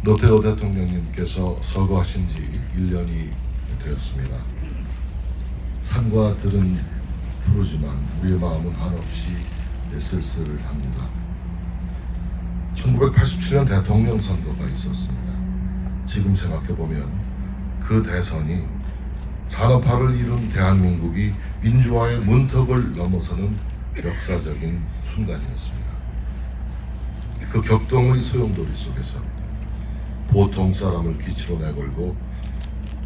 노태우 대통령님께서 서거하신 지 1년이 되었습니다. 산과 들은 푸르지만 우리의 마음은 한없이 쓸쓸합니다. 1987년 대통령 선거가 있었습니다. 지금 생각해보면 그 대선이 산업화를 이룬 대한민국이 민주화의 문턱을 넘어서는 역사적인 순간이었습니다. 그 격동의 소용돌이 속에서 보통 사람을 기치로 내걸고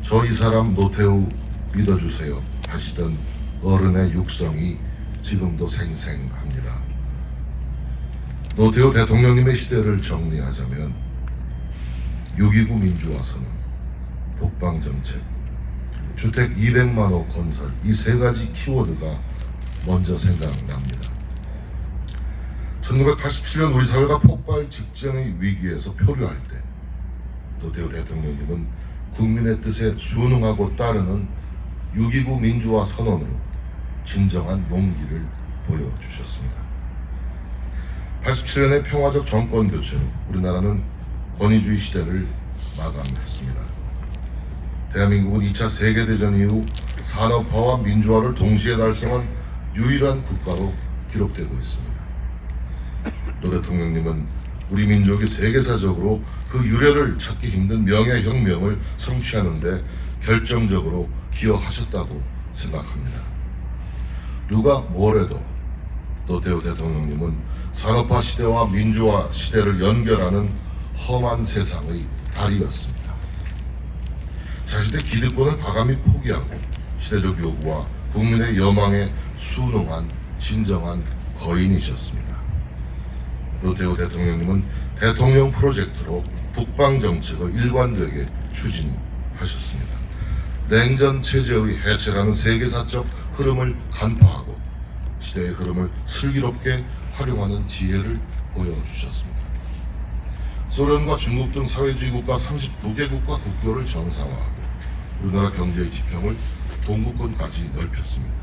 저 이 사람 노태우 믿어주세요 하시던 어른의 육성이 지금도 생생합니다. 노태우 대통령님의 시대를 정리하자면 6.29 민주화 선언, 북방정책, 주택 200만 호 건설, 이 세 가지 키워드가 먼저 생각납니다. 1987년 우리 사회가 폭발 직전의 위기에서 표류할 때 노태우 대통령님은 국민의 뜻에 순응하고 따르는 6.29 민주화 선언으로 진정한 용기를 보여주셨습니다. 87년의 평화적 정권 교체로 우리나라는 권위주의 시대를 마감했습니다. 대한민국은 2차 세계대전 이후 산업화와 민주화를 동시에 달성한 유일한 국가로 기록되고 있습니다. 노 대통령님은 우리 민족이 세계사적으로 그 유래를 찾기 힘든 명예혁명을 성취하는 데 결정적으로 기여하셨다고 생각합니다. 누가 뭐래도 노태우 대통령님은 산업화 시대와 민주화 시대를 연결하는 험한 세상의 달이었습니다. 자신의 기득권을 과감히 포기하고 시대적 요구와 국민의 여망에 순응한 진정한 거인이셨습니다. 노태우 대통령님은 대통령 프로젝트로 북방 정책을 일관되게 추진하셨습니다. 냉전 체제의 해체라는 세계사적 흐름을 간파하고 시대의 흐름을 슬기롭게 활용하는 지혜를 보여주셨습니다. 소련과 중국 등 사회주의 국가 39개국과 국교를 정상화하고 우리나라 경제의 지평을 동구권까지 넓혔습니다.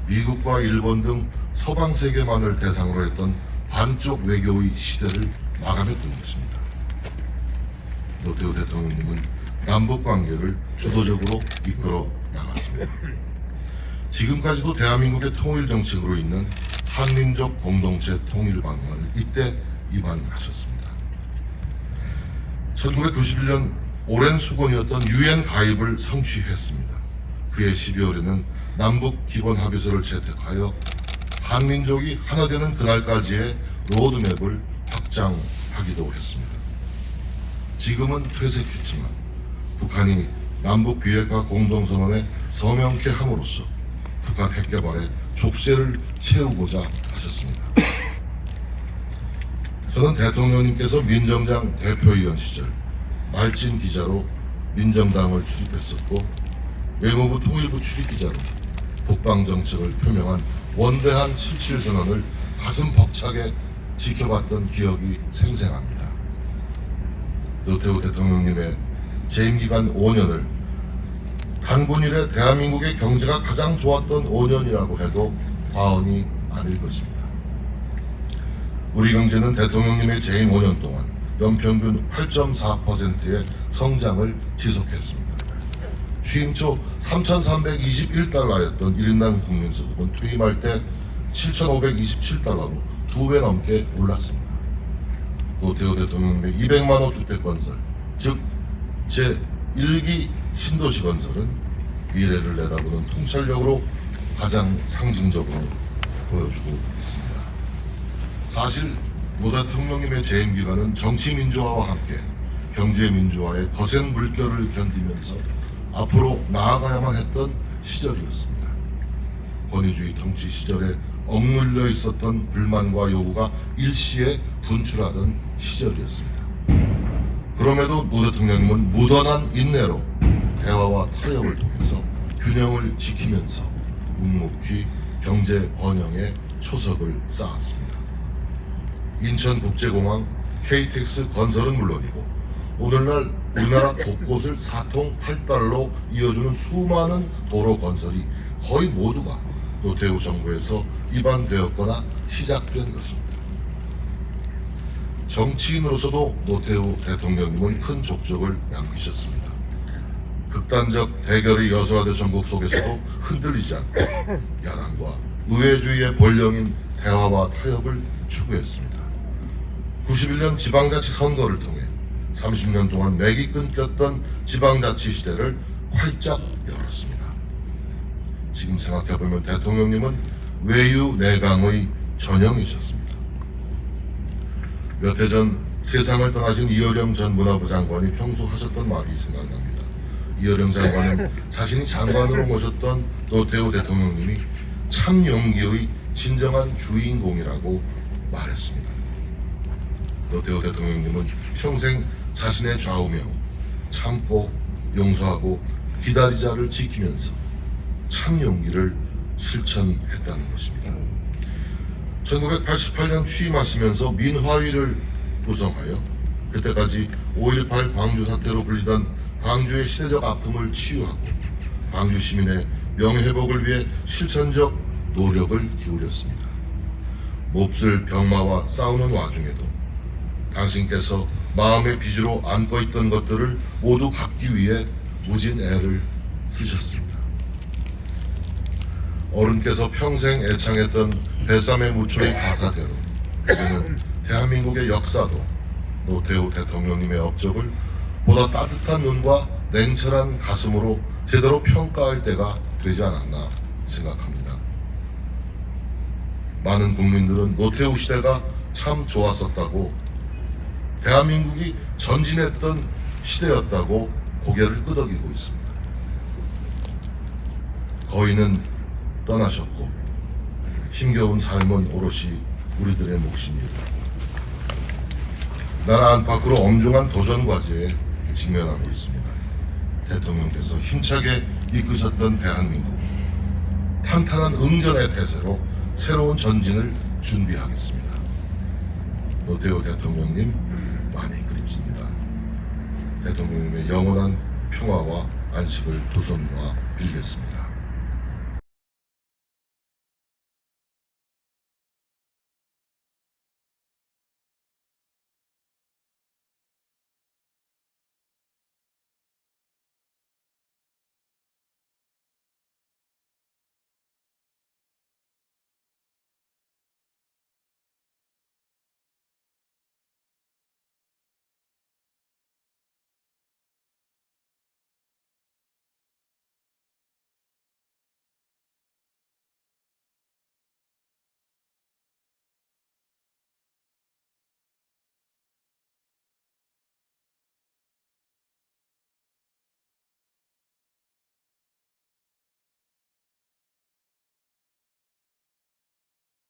미국과 일본 등 서방 세계만을 대상으로 했던 반쪽 외교의 시대를 마감했던 것입니다. 노태우 대통령님은 남북 관계를 주도적으로 이끌어 나갔습니다. 지금까지도 대한민국의 통일 정책으로 있는 한민족 공동체 통일 방안을 이때 입안하셨습니다. 1991년 오랜 수건이었던 유엔 가입을 성취했습니다. 그해 12월에는 남북 기본 합의서를 채택하여 한민족이 하나 되는 그날까지의 로드맵을 확장하기도 했습니다. 지금은 퇴색했지만 북한이 남북 비핵화 공동선언에 서명케 함으로써 북한 핵개발에 족쇄를 채우고자 하셨습니다. 저는 대통령님께서 민정당 대표위원 시절 말진 기자로 민정당을 출입했었고 외무부 통일부 출입기자로 북방정책을 표명한 원대한 77선언을 가슴 벅차게 지켜봤던 기억이 생생합니다. 노태우 대통령님의 재임기간 5년을 단군 이래 대한민국의 경제가 가장 좋았던 5년이라고 해도 과언이 아닐 것입니다. 우리 경제는 대통령님의 재임 5년 동안 연평균 8.4%의 성장을 지속했습니다. 취임 초 3,321달러였던 1인당 국민소득은 퇴임할 때 7,527달러로 2배 넘게 올랐습니다. 노태우 대통령의 200만호 주택 건설, 즉 제1기 신도시 건설은 미래를 내다보는 통찰력으로 가장 상징적으로 보여주고 있습니다. 사실 노 대통령님의 재임 기간은 정치 민주화와 함께 경제 민주화의 거센 물결을 견디면서 앞으로 나아가야만 했던 시절이었습니다. 권위주의 통치 시절에 억눌려 있었던 불만과 요구가 일시에 분출하던 시절이었습니다. 그럼에도 노 대통령님은 무던한 인내로 대화와 타협을 통해서 균형을 지키면서 묵묵히 경제 번영에 초석을 쌓았습니다. 인천국제공항 KTX 건설은 물론이고 오늘날 우리나라 곳곳을 4통 8달로 이어주는 수많은 도로 건설이 거의 모두가 노태우 정부에서 입안되었거나 시작된 것입니다. 정치인으로서도 노태우 대통령님은 큰 족적을 남기셨습니다. 극단적 대결의 여소야대 전국 속에서도 흔들리지 않고 야당과 의회주의의 본령인 대화와 타협을 추구했습니다. 91년 지방자치 선거를 통해 30년 동안 맥이 끊겼던 지방자치 시대를 활짝 열었습니다. 지금 생각해보면 대통령님은 외유내강의 전형이셨습니다. 몇 해 전 세상을 떠나신 이어령 전 문화부 장관이 평소 하셨던 말이 생각납니다. 이어령 장관은 자신이 장관으로 모셨던 노태우 대통령님이 참 용기의 진정한 주인공이라고 말했습니다. 노태우 대통령님은 평생 자신의 좌우명, 참고 용서하고 기다리자를 지키면서 참 용기를 실천했다는 것입니다. 1988년 취임하시면서 민화위를 구성하여 그때까지 5.18 광주 사태로 불리던 광주의 시대적 아픔을 치유하고 광주 시민의 명예회복을 위해 실천적 노력을 기울였습니다. 몹쓸 병마와 싸우는 와중에도 당신께서 마음의 빚으로 안고 있던 것들을 모두 갚기 위해 무진 애를 쓰셨습니다. 어른께서 평생 애창했던 뱃삼의 무초의 가사대로 이제는 대한민국의 역사도 노태우 대통령님의 업적을 보다 따뜻한 눈과 냉철한 가슴으로 제대로 평가할 때가 되지 않았나 생각합니다. 많은 국민들은 노태우 시대가 참 좋았었다고, 대한민국이 전진했던 시대였다고 고개를 끄덕이고 있습니다. 거인은 떠나셨고 힘겨운 삶은 오롯이 우리들의 몫입니다. 나라 안팎으로 엄중한 도전 과제에 직면하고 있습니다. 대통령께서 힘차게 이끄셨던 대한민국, 탄탄한 응전의 태세로 새로운 전진을 준비하겠습니다. 노태우 대통령님 많이 그립습니다. 대통령님의 영원한 평화와 안식을 두 손 모아 빌겠습니다.